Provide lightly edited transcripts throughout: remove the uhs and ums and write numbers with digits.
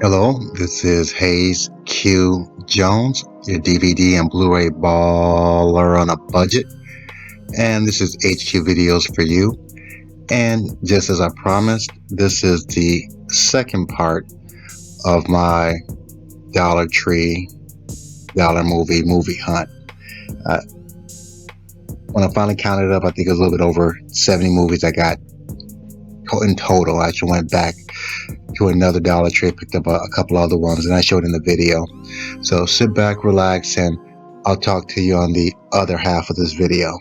Hello, this is Hayes Q. Jones, your DVD and Blu-ray baller on a budget. And this is HQ Videos for you. And just as I promised, this is the second part of my Dollar Tree Dollar movie hunt. Uh, when I finally counted it up, I think it was a little bit over 70 movies I got in total. I actually went back to another Dollar Tree, picked up a couple other ones, and I showed in the video. So sit back, relax, and I'll talk to you on the other half of this video.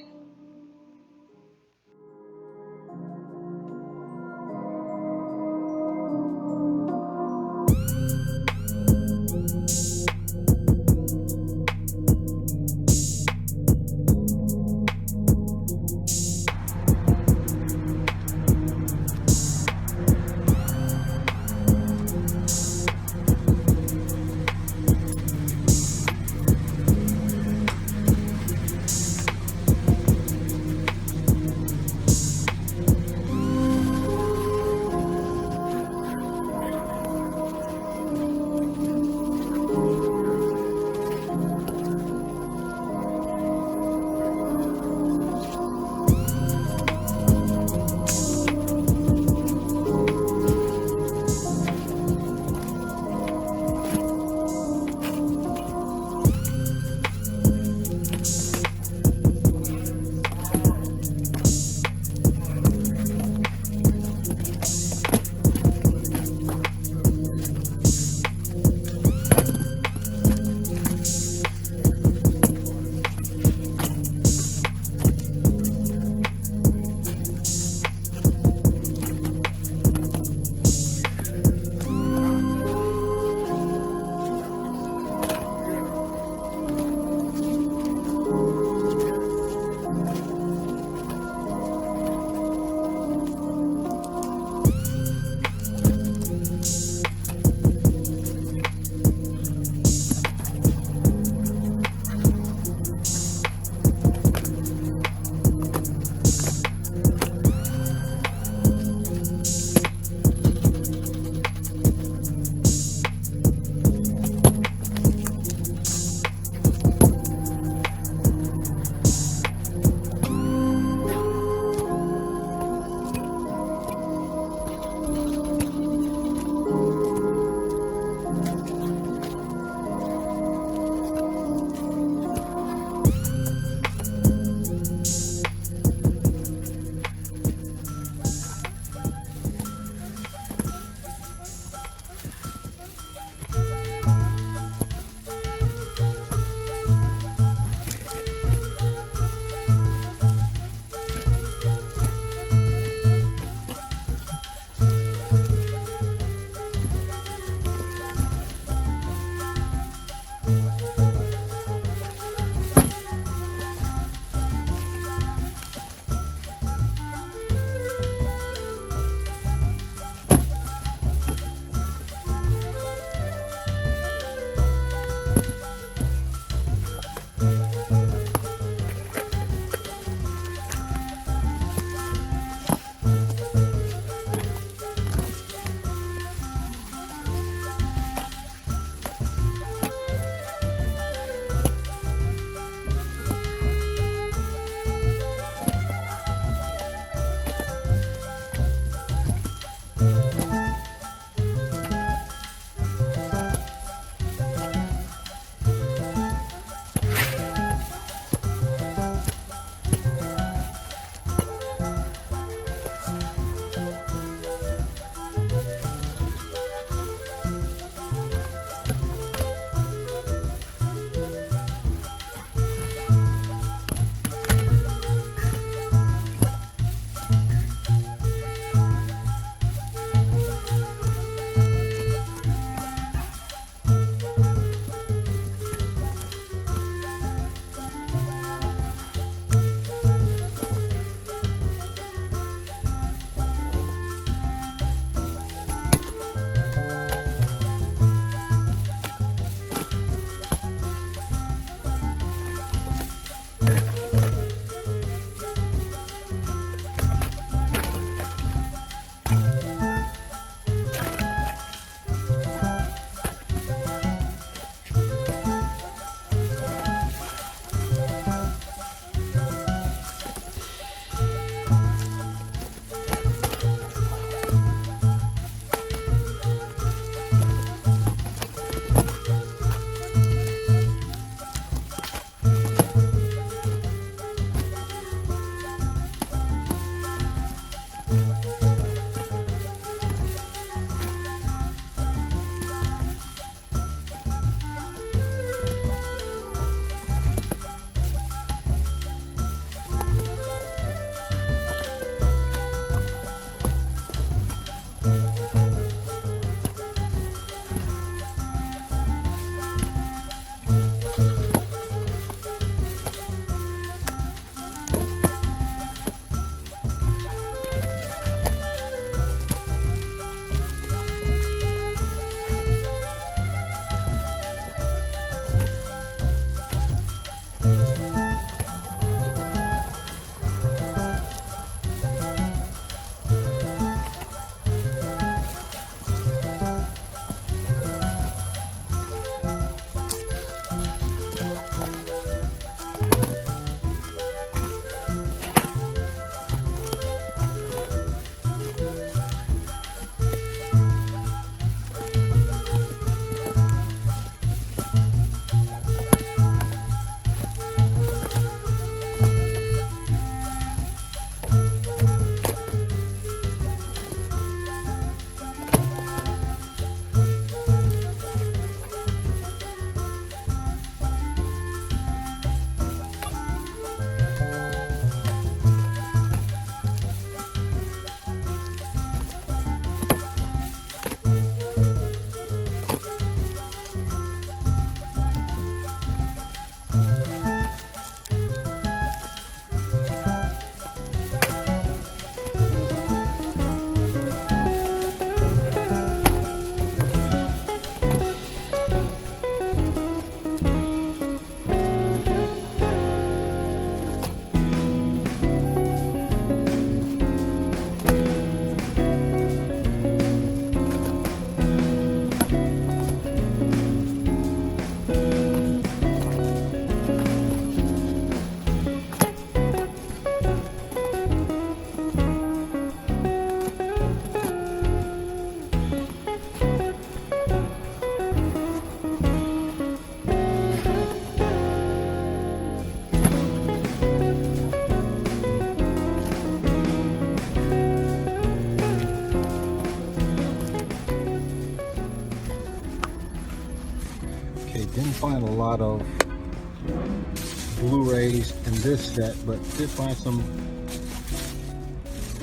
lot of Blu-rays in this set, but did find some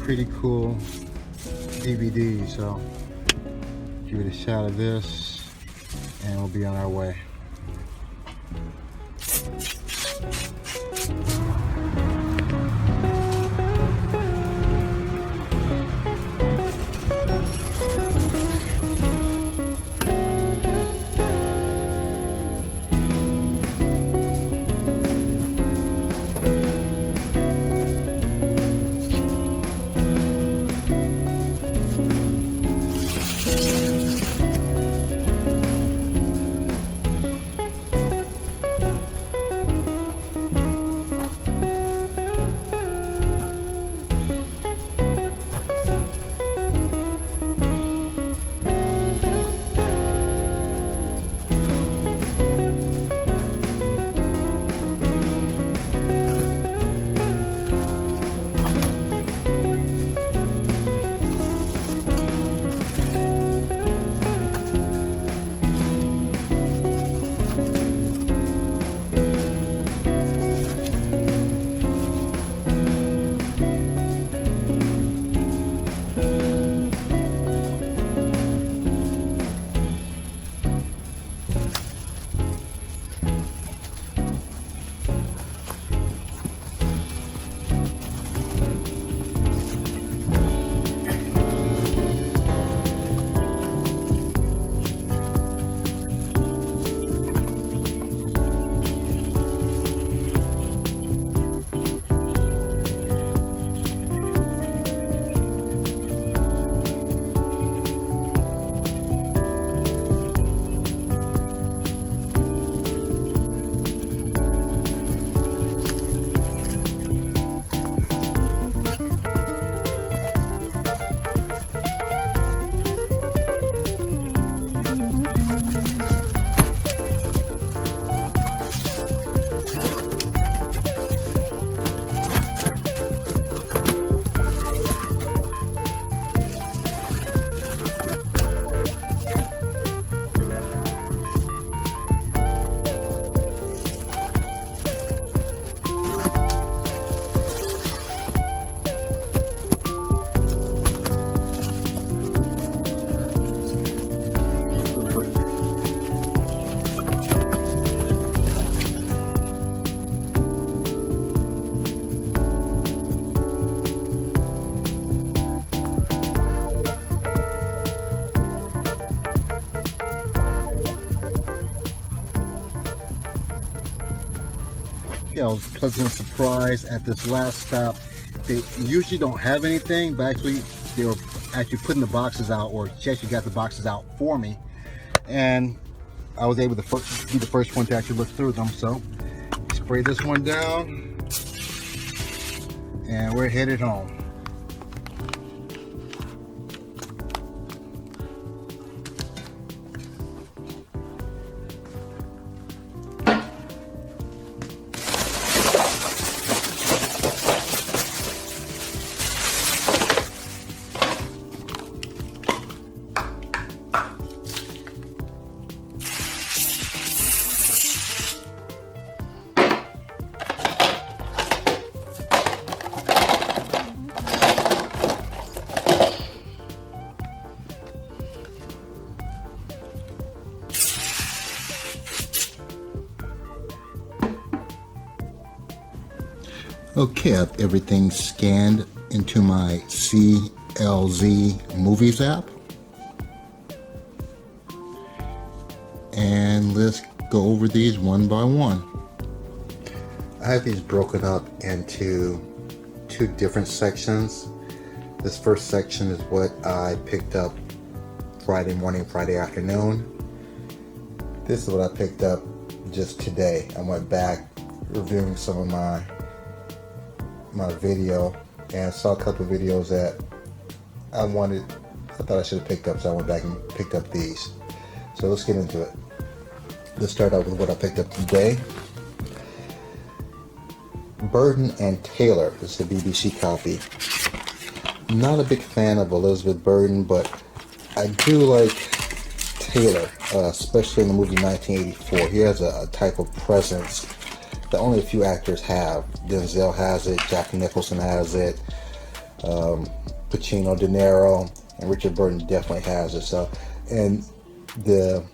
pretty cool DVDs, so give it a shot of this and we'll be on our way. I was pleasantly surprised at this last stop. They usually don't have anything, but actually they were actually putting the boxes out, or she actually got the boxes out for me, and I was able to be the first one to actually look through them. So spray this one down and we're headed home. Okay, I have everything scanned into my CLZ Movies app. And let's go over these one by one. I have these broken up into two different sections. This first section is what I picked up Friday morning, Friday afternoon. This is what I picked up just today. I went back reviewing some of my video and saw a couple of videos that I thought I should have picked up, so I went back and picked up these. So let's get into it. Let's start out with what I picked up today. Burden and Taylor. This is the BBC copy. I'm not a big fan of Elizabeth Burden, but I do like Taylor, especially in the movie 1984. He has a type of presence that only a few actors have. Denzel has it, Jack Nicholson has it, Pacino, De Niro, and Richard Burton definitely has it. So, and the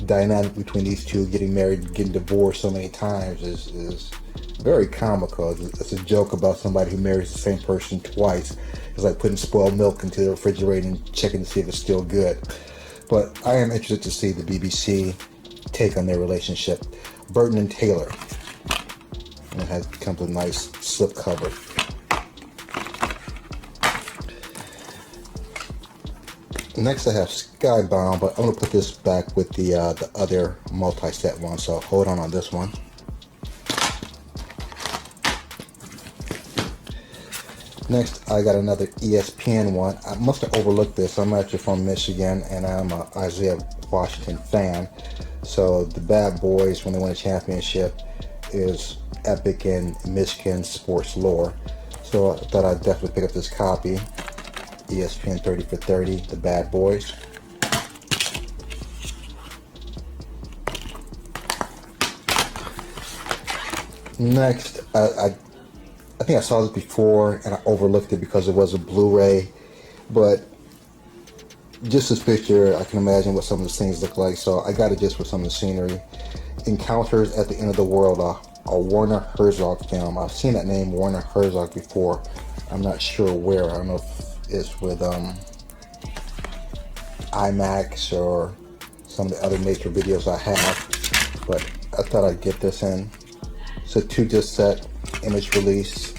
dynamic between these two, getting married, getting divorced so many times, is very comical. It's a joke about somebody who marries the same person twice. It's like putting spoiled milk into the refrigerator and checking to see if it's still good. But I am interested to see the BBC take on their relationship. Burton and Taylor. And it comes with a nice slip cover. Next I have Skybound, but I'm going to put this back with the other multi-set one, so hold on this one. Next, I got another ESPN one. I must have overlooked this. I'm actually from Michigan, and I'm an Isaiah Washington fan. So the Bad Boys, when they win a championship, is epic in Michigan sports lore. So I thought I'd definitely pick up this copy. ESPN 30 for 30, The Bad Boys. Next, I think I saw this before and I overlooked it because it was a Blu-ray, but just this picture, I can imagine what some of the scenes look like, so I got it just for some of the scenery. Encounters at the End of the World, a Werner Herzog film. I've seen that name, Werner Herzog, before. I'm not sure where. I don't know if it's with IMAX or some of the other nature videos I have, but I thought I'd get this in. It's a 2-disc set, image release,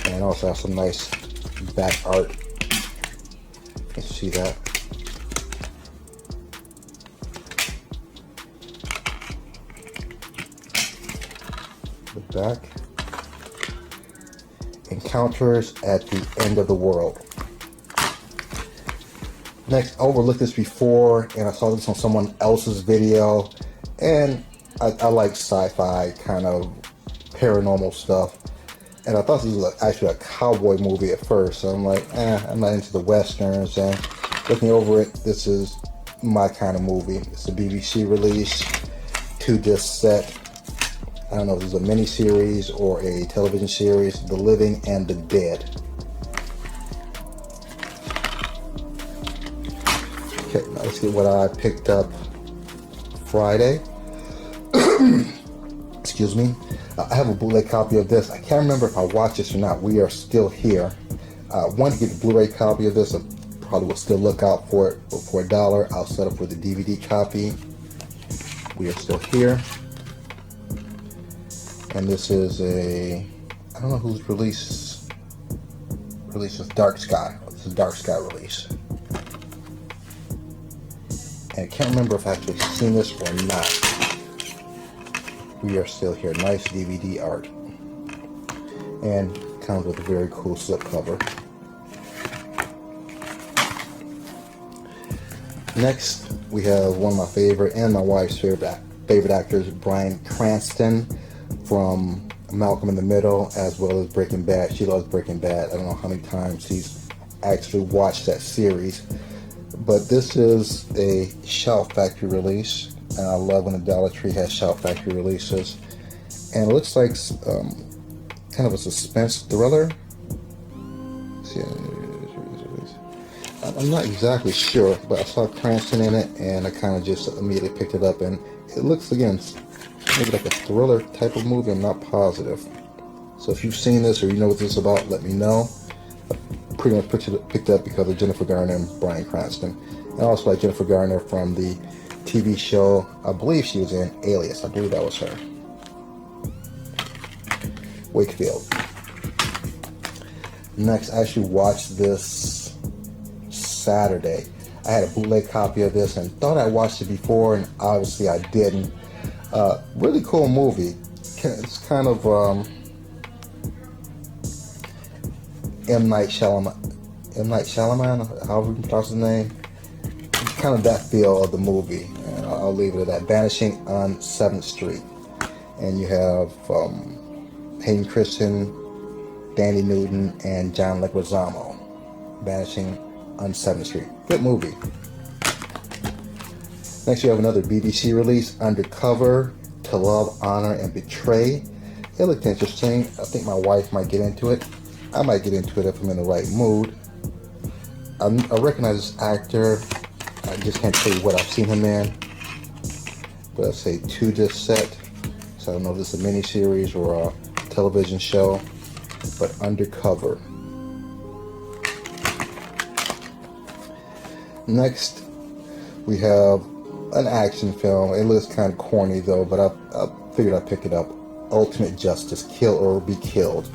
and also have some nice back art. You can see that. The back. Encounters at the End of the World. Next, I overlooked this before, and I saw this on someone else's video, and I like sci-fi kind of paranormal stuff, and I thought this was actually a cowboy movie at first, so I'm like, I'm not into the westerns, and looking over it, this is my kind of movie. It's a BBC release, 2-disc set. I don't know if this is a mini-series or a television series, The Living and the Dead. Okay, now let's get what I picked up Friday. Excuse me. I have a bootleg copy of this. I can't remember if I watched this or not. We Are Still Here. I wanted to get the Blu-ray copy of this. I probably will still look out for it for $1. I'll settle for the DVD copy. We Are Still Here. And this is I don't know whose release is Dark Sky. This is a Dark Sky release. And I can't remember if I've actually seen this or not. We Are Still Here. Nice DVD art. And comes with a very cool slipcover. Next, we have one of my favorite and my wife's favorite actors, Bryan Cranston, from Malcolm in the Middle, as well as Breaking Bad. She loves Breaking Bad. I don't know how many times he's actually watched that series. But this is a Shout Factory release. And I love when the Dollar Tree has Shout Factory releases. And it looks like kind of a suspense thriller. See, I'm not exactly sure, but I saw Cranston in it, and I kind of just immediately picked it up. And it looks, again, maybe like a thriller type of movie. I'm not positive. So if you've seen this or you know what this is about, let me know. I pretty much picked it up because of Jennifer Garner and Bryan Cranston. And I also like Jennifer Garner from the TV show, I believe she was in Alias. I believe that was her. Wakefield. Next, I actually watched this Saturday. I had a bootleg copy of this and thought I watched it before, and obviously I didn't. Really cool movie. It's kind of M. Night Shyamalan, however you pronounce his name. It's kind of that feel of the movie, and I'll leave it at that. Vanishing on 7th Street. And you have Hayden Christensen, Danny Newton, and John Leguizamo. Vanishing on 7th Street. Good movie. Next, we have another BBC release, Undercover, To Love, Honor, and Betray. It looked interesting. I think my wife might get into it. I might get into it if I'm in the right mood. I recognize this actor. I just can't tell you what I've seen him in. But I'll say 2-disc set. So I don't know if this is a miniseries or a television show. But Undercover. Next, we have an action film. It looks kind of corny though, but I figured I'd pick it up. Ultimate Justice, Kill or Be Killed.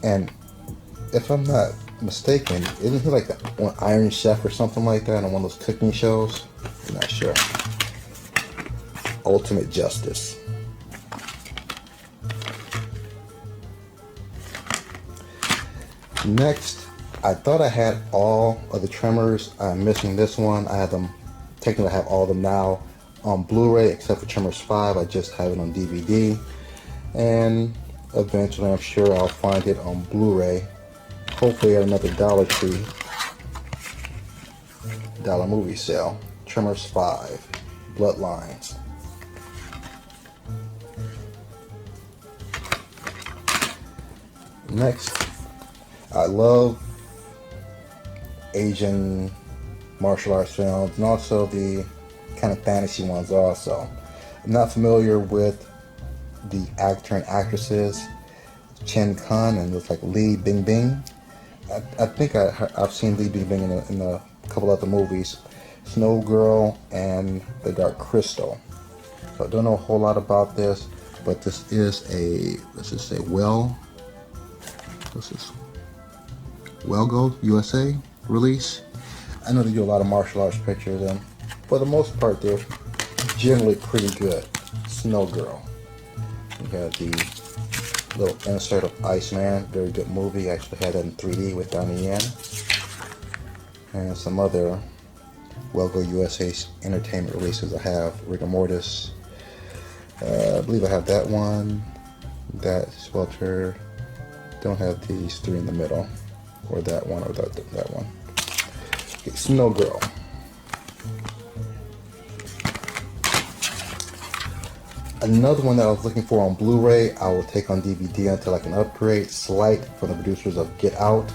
And if I'm not mistaken, isn't he like on Iron Chef or something like that on one of those cooking shows? I'm not sure. Ultimate Justice. Next, I thought I had all of the Tremors. I'm missing this one. I have them, technically I have all of them now on Blu-ray except for Tremors 5. I just have it on DVD. And eventually I'm sure I'll find it on Blu-ray. Hopefully at another Dollar Tree. Dollar movie sale. Tremors 5. Bloodlines. Next, I love Asian martial arts films and also the kind of fantasy ones also. I'm not familiar with the actor and actresses Chen Kun and with like Li Bingbing. I think I've seen Li Bingbing in a couple other movies, Snow Girl and The Dark Crystal. So I don't know a whole lot about this, but this is a, let's just say Well Gold USA release. I know they do a lot of martial arts pictures, and for the most part they're generally pretty good. Snow Girl. You have the little insert of Iceman, very good movie. I actually had that in 3D with Donnie Yen. And some other Well Gold USA Entertainment releases. I have Rigor Mortis. I believe I have that one. That Swelter. Don't have these three in the middle. Or that one or that one. Okay, Snow Girl. Another one that I was looking for on Blu-ray, I will take on DVD until I can upgrade. Slight from the producers of Get Out.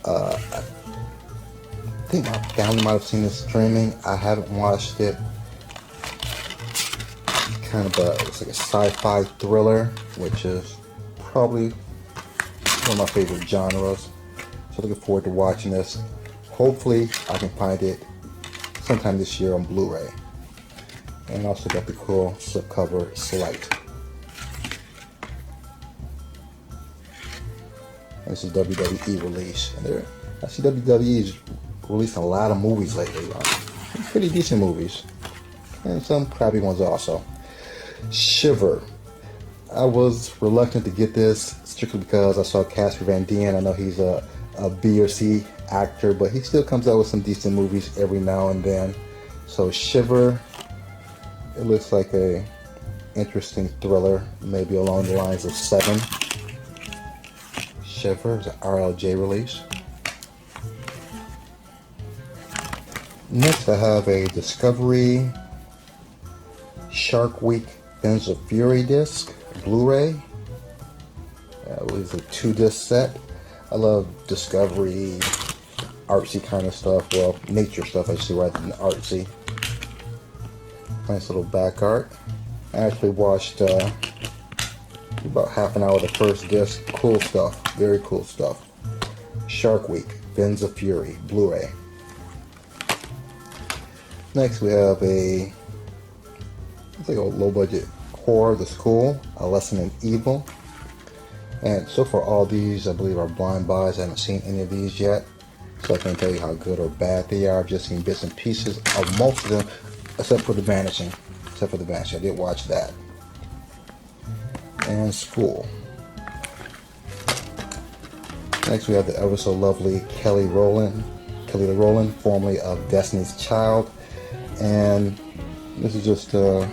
I think my family might have seen this streaming. I haven't watched it. Kind of it's like a sci-fi thriller, which is probably one of my favorite genres. So looking forward to watching this. Hopefully I can find it sometime this year on Blu-ray. And also got the cool slipcover Slight. And this is WWE release. And I see WWE's releasing a lot of movies lately. Pretty decent movies. And some crappy ones also. Shiver. I was reluctant to get this strictly because I saw Casper Van Dien. I know he's a B or C actor, but he still comes out with some decent movies every now and then. So Shiver, it looks like a interesting thriller, maybe along the lines of Seven. Shiver is an RLJ release. Next I have a Discovery Shark Week Fins of Fury disc, Blu-ray. It was a 2-disc set. I love Discovery, artsy kind of stuff. Well, nature stuff, actually, rather than artsy. Nice little back art. I actually watched about half an hour of the first disc. Cool stuff. Very cool stuff. Shark Week, Fins of Fury, Blu-ray. Next we have it's like a low-budget horror, The School, A Lesson in Evil. And so far all these I believe are blind buys. I haven't seen any of these yet, so I can't tell you how good or bad they are. I've just seen bits and pieces of most of them, except for The Vanishing. I did watch that. And School. Next we have the ever so lovely Kelly Rowland, formerly of Destiny's Child. And this is just a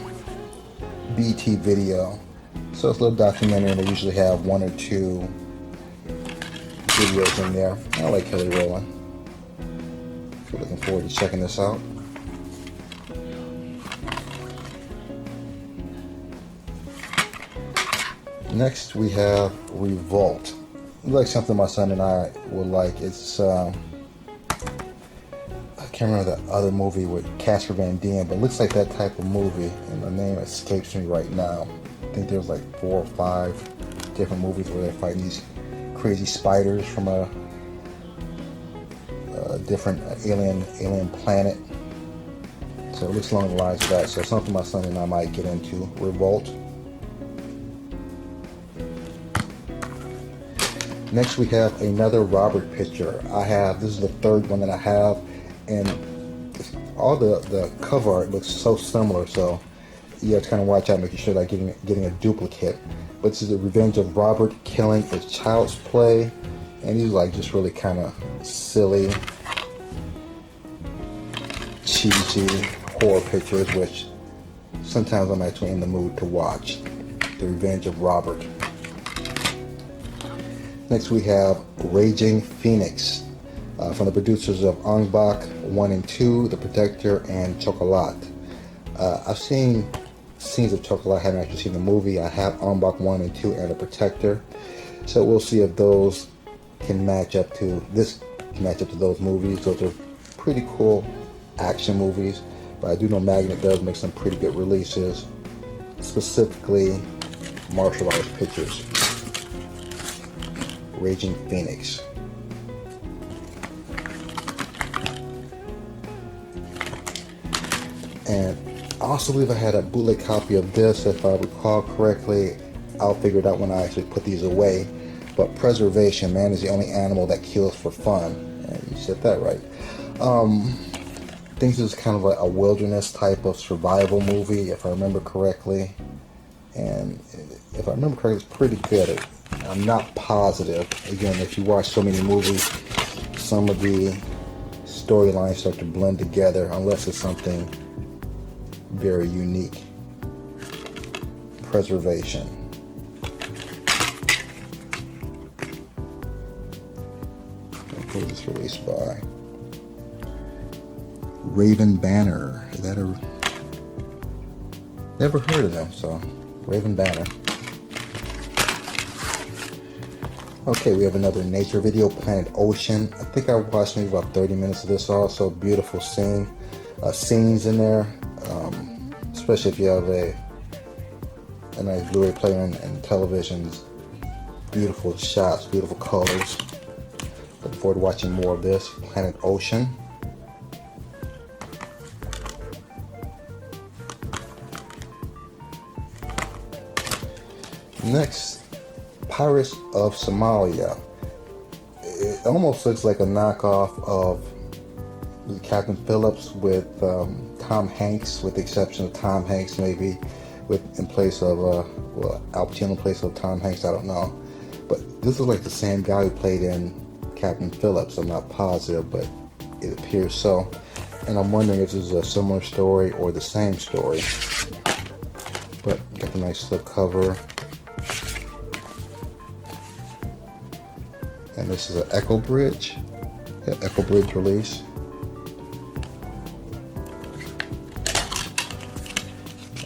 BT video. So it's a little documentary, and they usually have 1 or 2 videos in there. I like Kelly Rowland. So looking forward to checking this out. Next we have Revolt. Like something my son and I would like. It's I can't remember the other movie with Casper Van Dien, but it looks like that type of movie, and the name escapes me right now. I think there's like 4 or 5 different movies where they're fighting these crazy spiders from a different alien planet. So it looks along the lines of that. So something my son and I might get into. Revolt. Next we have another Robert picture. This is the third one that I have, and all the cover art looks so similar, so you have to kind of watch out, making sure that I'm getting a duplicate. But this is the Revenge of Robert Killing is Child's Play, and these are like just really kind of silly, cheesy horror pictures, which sometimes I'm actually in the mood to watch. The Revenge of Robert. Next we have Raging Phoenix, from the producers of Ong Bak 1 and 2, The Protector, and Chocolat. I've seen scenes of Chocolat, I haven't actually seen the movie. I have Ong Bak 1 and 2 and The Protector. So we'll see if those can match up to those movies. Those are pretty cool action movies, but I do know Magnet does make some pretty good releases, specifically martial arts pictures. Raging Phoenix. And I also believe I had a bootleg copy of this, if I recall correctly. I'll figure it out when I actually put these away. But Preservation, man is the only animal that kills for fun. And you said that right. I think this is kind of like a wilderness type of survival movie, if I remember correctly. And if I remember correctly, it's pretty good. I'm not positive. Again, if you watch so many movies, some of the storylines start to blend together unless it's something very unique. Preservation. Who is this released by? Raven Banner. Is that a... Never heard of them, so Raven Banner. Okay, we have another nature video, Planet Ocean. I think I watched maybe about 30 minutes of this also. Beautiful scenes in there, especially if you have a nice Blu-ray player and televisions. Beautiful shots, beautiful colors. Looking forward to watching more of this, Planet Ocean. Next, Pirates of Somalia. It almost looks like a knockoff of Captain Phillips with Tom Hanks, with the exception of Tom Hanks maybe in place of Al Pacino in place of Tom Hanks. I don't know, but this is like the same guy who played in Captain Phillips. I'm not positive, but it appears so. And I'm wondering if this is a similar story or the same story. But got the nice slip cover. And this is an Echo Bridge. Yeah, Echo Bridge release.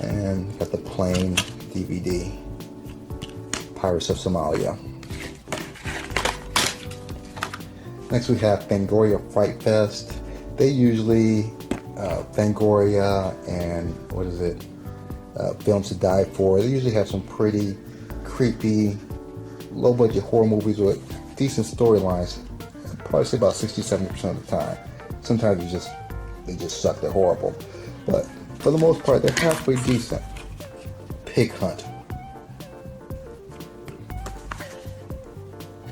And got the plain DVD. Pirates of Somalia. Next we have Fangoria Fright Fest. They usually, Fangoria and Films to Die For, they usually have some pretty creepy, low budget horror movies with decent storylines. I'd probably say about 60-70% of the time. Sometimes they just suck, they're horrible. But for the most part, they're halfway decent. Pig Hunt.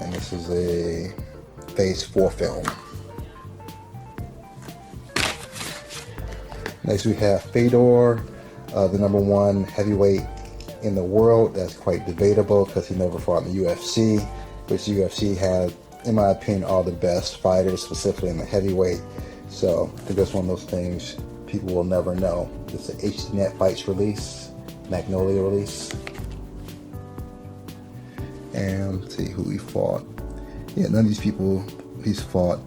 And this is a Phase 4 film. Next we have Fedor, the #1 heavyweight in the world. That's quite debatable because he never fought in the UFC, which the UFC had, in my opinion, all the best fighters, specifically in the heavyweight. So I think that's one of those things people will never know. It's an HDNet Fights release, Magnolia release. And let's see who he fought. Yeah, none of these people he's fought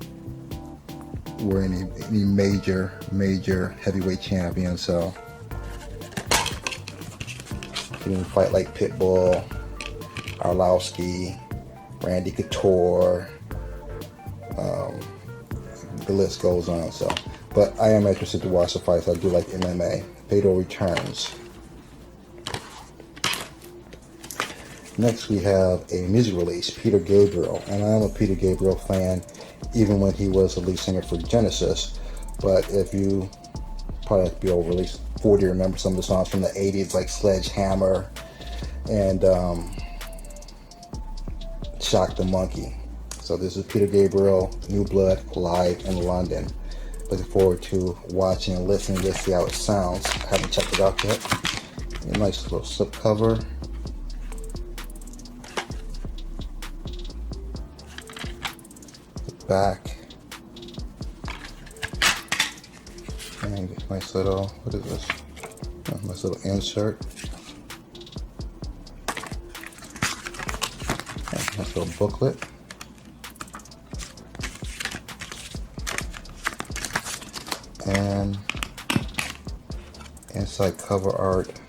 were any major heavyweight champions. So he didn't fight like Pitbull, Arlovsky, Randy Couture. The list goes on. So, but I am interested to watch the fights. I do like MMA. Beto returns. Next, we have a music release, Peter Gabriel, and I'm a Peter Gabriel fan, even when he was the lead singer for Genesis. But if you probably have to be over at least 40 to remember some of the songs from the 80s, like Sledgehammer and Shock the Monkey. So this is Peter Gabriel, New Blood, live in London. Looking forward to watching and listening to see how it sounds. I haven't checked it out yet. A nice little slip cover. The back. And nice little, what is this? Oh, nice little insert. And nice little booklet. And inside cover art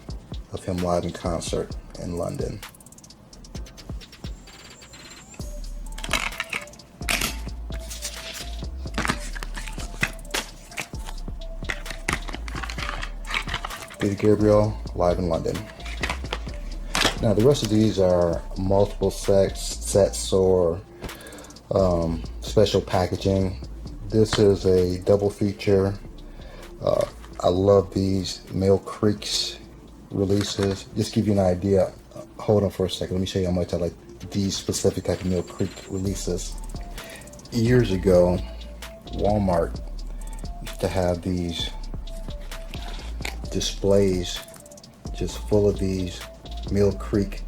of him live in concert in London. Peter Gabriel live in London. Now the rest of these are multiple sets or special packaging. This is a double feature. I love these Mill Creeks releases. Just give you an idea. Hold on for a second. Let me show you how much I like these specific type of Mill Creek releases. Years ago, Walmart used to have these displays just full of these Mill Creek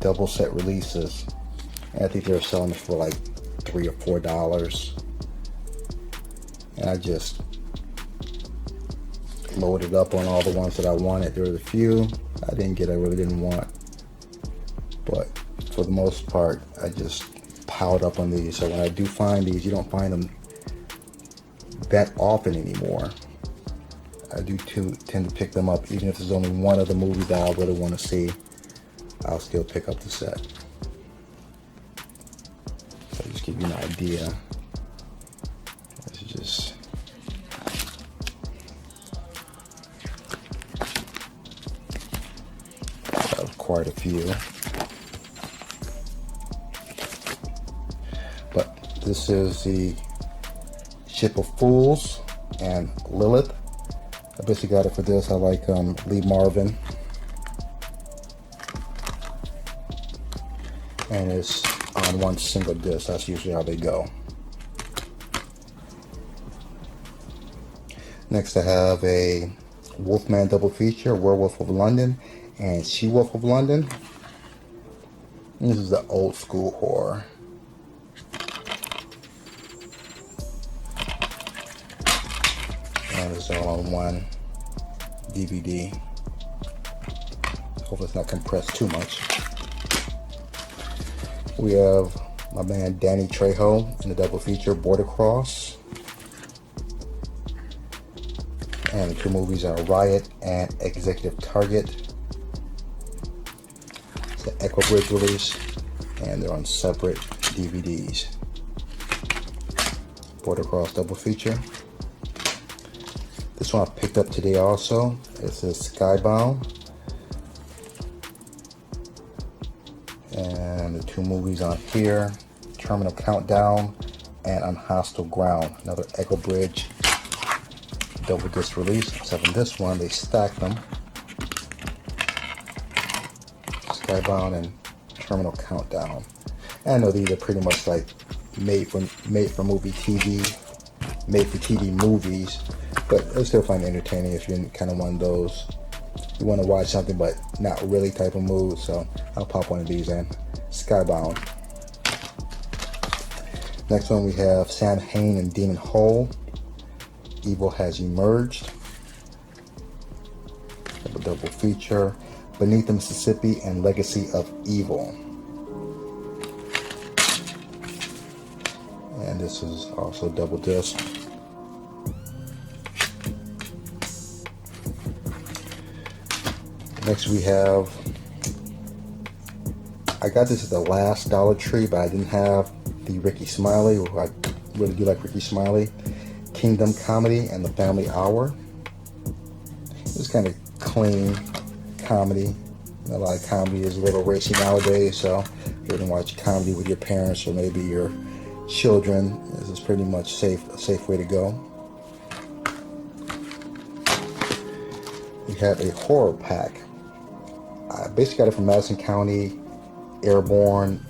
double set releases. And I think they were selling it for like $3 or $4. And I just loaded up on all the ones that I wanted. There were a few I didn't get, I really didn't want. But for the most part, I just piled up on these. So when I do find these, you don't find them that often anymore. I do tend to pick them up, even if there's only one of the movies that I really want to see. I'll still pick up the set. So just give you an idea. This is just quite a few. But this is the Ship of Fools and Lilith. I basically got it for this. I like Lee Marvin. And it's on one single disc. That's usually how they go. Next I have a Wolfman double feature, Werewolf of London and She-Wolf of London. This is the old school horror. And it's all on one DVD. Hopefully it's not compressed too much. We have my man Danny Trejo in the double feature, Border Cross. And the two movies are Riot and Executive Target. It's the Echo Bridge release, and they're on separate DVDs. Border Cross double feature. This one I picked up today also. It's a Skybound. And the two movies on here, Terminal Countdown and On Hostile Ground. Another Echo Bridge double disc release. Except in this one, they stacked them. Skybound and Terminal Countdown. And I know these are pretty much like made for movie TV, made for TV movies, but I still find it entertaining if you're kind of one of those, you want to watch something but not really type of mood. So I'll pop one of these in. Skybound. Next one we have Sam Hain and Demon Hole. Evil Has Emerged. Double feature. Beneath the Mississippi and Legacy of Evil. And this is also double disc. Next we have, I got this at the last Dollar Tree, but I didn't have the Ricky Smiley. I really do like Ricky Smiley. Kingdom Comedy and the Family Hour. It's kind of clean comedy. A lot of comedy is a little racy nowadays, so you can watch comedy with your parents or maybe your children. This is pretty much a safe way to go. We have a horror pack. I basically got it from Madison County, Airborne,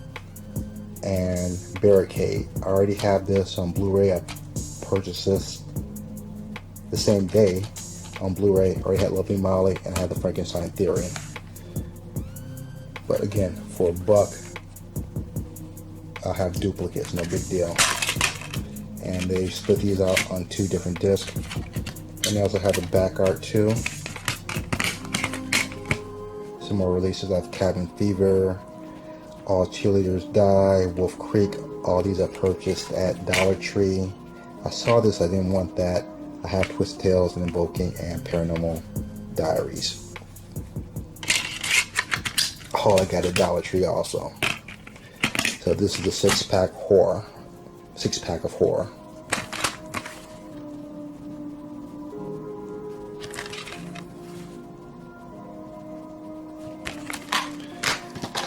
and Barricade. I already have this on Blu-ray. I purchased this the same day on Blu-ray. I already had Lovely Molly and I had the Frankenstein Theory. But again, for $1, I'll have duplicates, no big deal. And they split these out on 2 different discs. And they also have the back art too. Some more releases. I have Cabin Fever, All Cheerleaders Die, Wolf Creek. All these I purchased at Dollar Tree. I saw this, I didn't want that. I have Twisted Tales and Invoking and Paranormal Diaries. Oh, I got a Dollar Tree also. So this is the 6-pack horror. 6-pack of horror.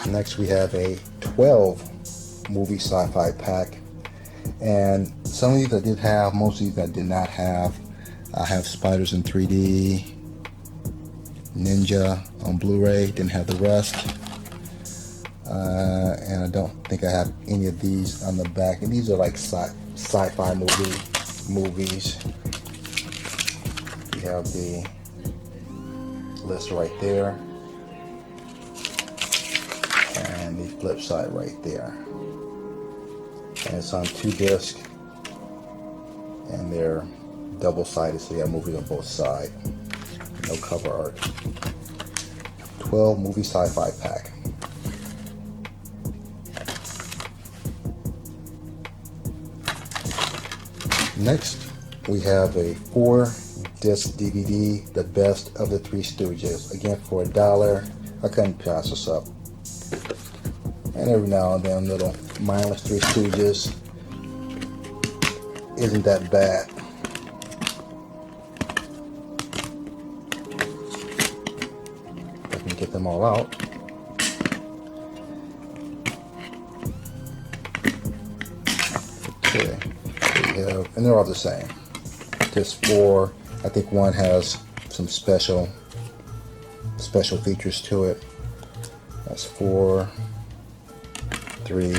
Next we have a 12 movie sci-fi pack. And some of these I did have, most of these I did not have. I have Spiders in 3D, Ninja on Blu-ray, didn't have the rest. And I don't think I have any of these on the back. And these are like sci-fi movies. We have the list right there. And the flip side right there. And it's on 2 discs. And they're double-sided, so you have movies on both sides. No cover art. 12 movie sci-fi pack. Next, we have a 4-disc DVD, The Best of the Three Stooges. Again, for $1. I couldn't pass this up. And every now and then, little mindless Three Stooges isn't that bad. I can get them all out. Okay, we have, and they're all the same. Just 4. I think one has some special features to it. That's 4, 3,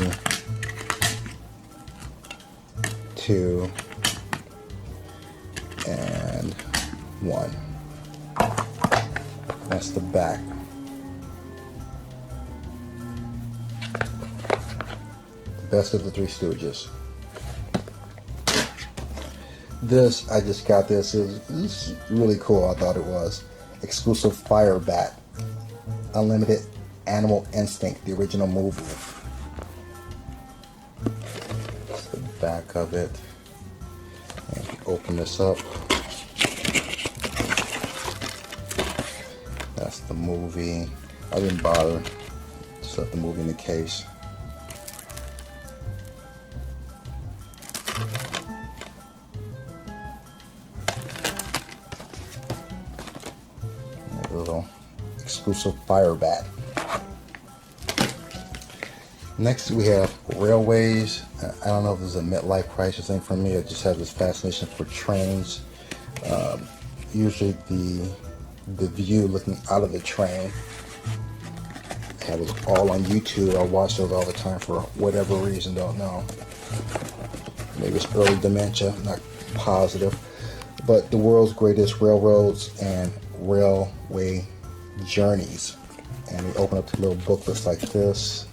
2, and 1. That's the back. The Best of the Three Stooges. This, I just got this. This is really cool, I thought it was. Exclusive Fire Bat. Unlimited Animal Instinct, the original movie. That's the back of it. And if you open this up, that's the movie. I didn't bother. Just left the movie in the case. And a little exclusive Fire Bat. Next we have Railways. I don't know if this is a midlife crisis thing for me. I just have this fascination for trains. Usually the view looking out of the train. I have it all on YouTube. I watch those all the time for whatever reason, don't know. Maybe it's early dementia, not positive. But the world's greatest railroads and railway journeys. And we open up the little booklets like this.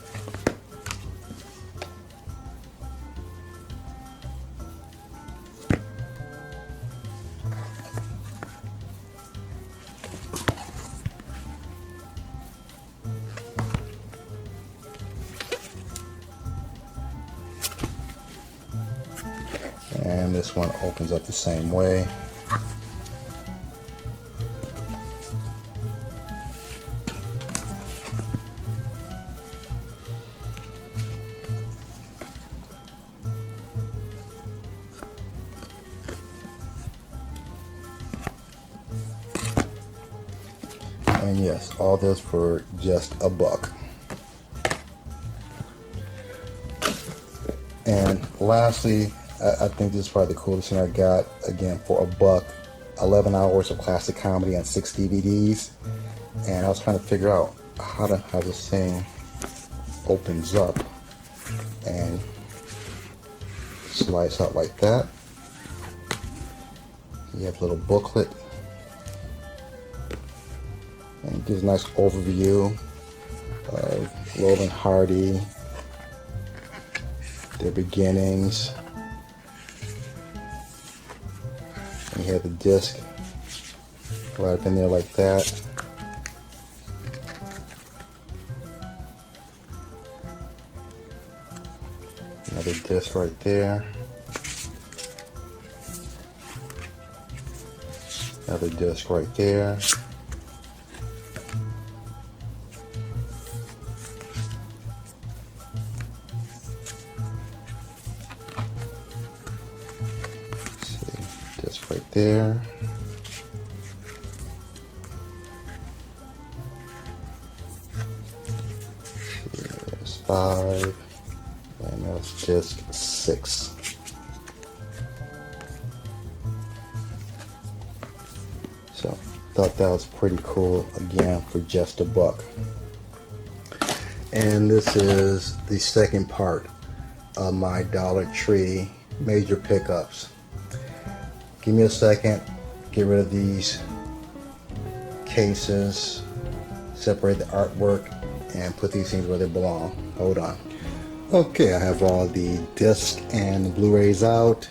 And this one opens up the same way. And yes, all this for just $1. And lastly, I think this is probably the coolest thing I got. Again, for $1, 11 hours of classic comedy and 6 DVDs. And I was trying to figure out how this thing opens up and slides out like that. You have a little booklet. And it gives a nice overview of Laurel and Hardy, their beginnings. And you have the disc right up in there like that. Another disc right there. Another disc right there. Disc right there. There's 5. And that's disc 6. So, thought that was pretty cool, again, for just $1. And this is the second part of my Dollar Tree major pickups. Give me a second, get rid of these cases, separate the artwork, and put these things where they belong. Hold on. Okay, I have all the discs and the Blu-rays out,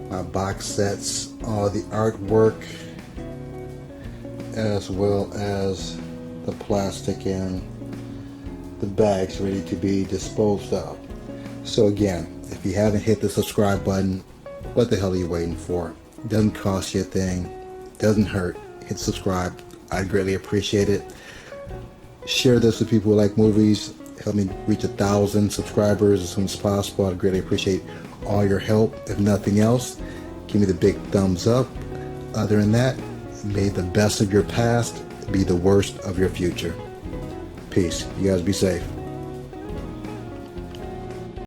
my box sets, all the artwork, as well as the plastic and the bags ready to be disposed of. So again, if you haven't hit the subscribe button, what the hell are you waiting for? It doesn't cost you a thing, doesn't hurt. Hit subscribe, I'd greatly appreciate it. Share this with people who like movies. Help me reach 1,000 subscribers as soon as possible. I'd greatly appreciate all your help. If nothing else, give me the big thumbs up. Other than that, may the best of your past be the worst of your future. Peace. You guys be safe.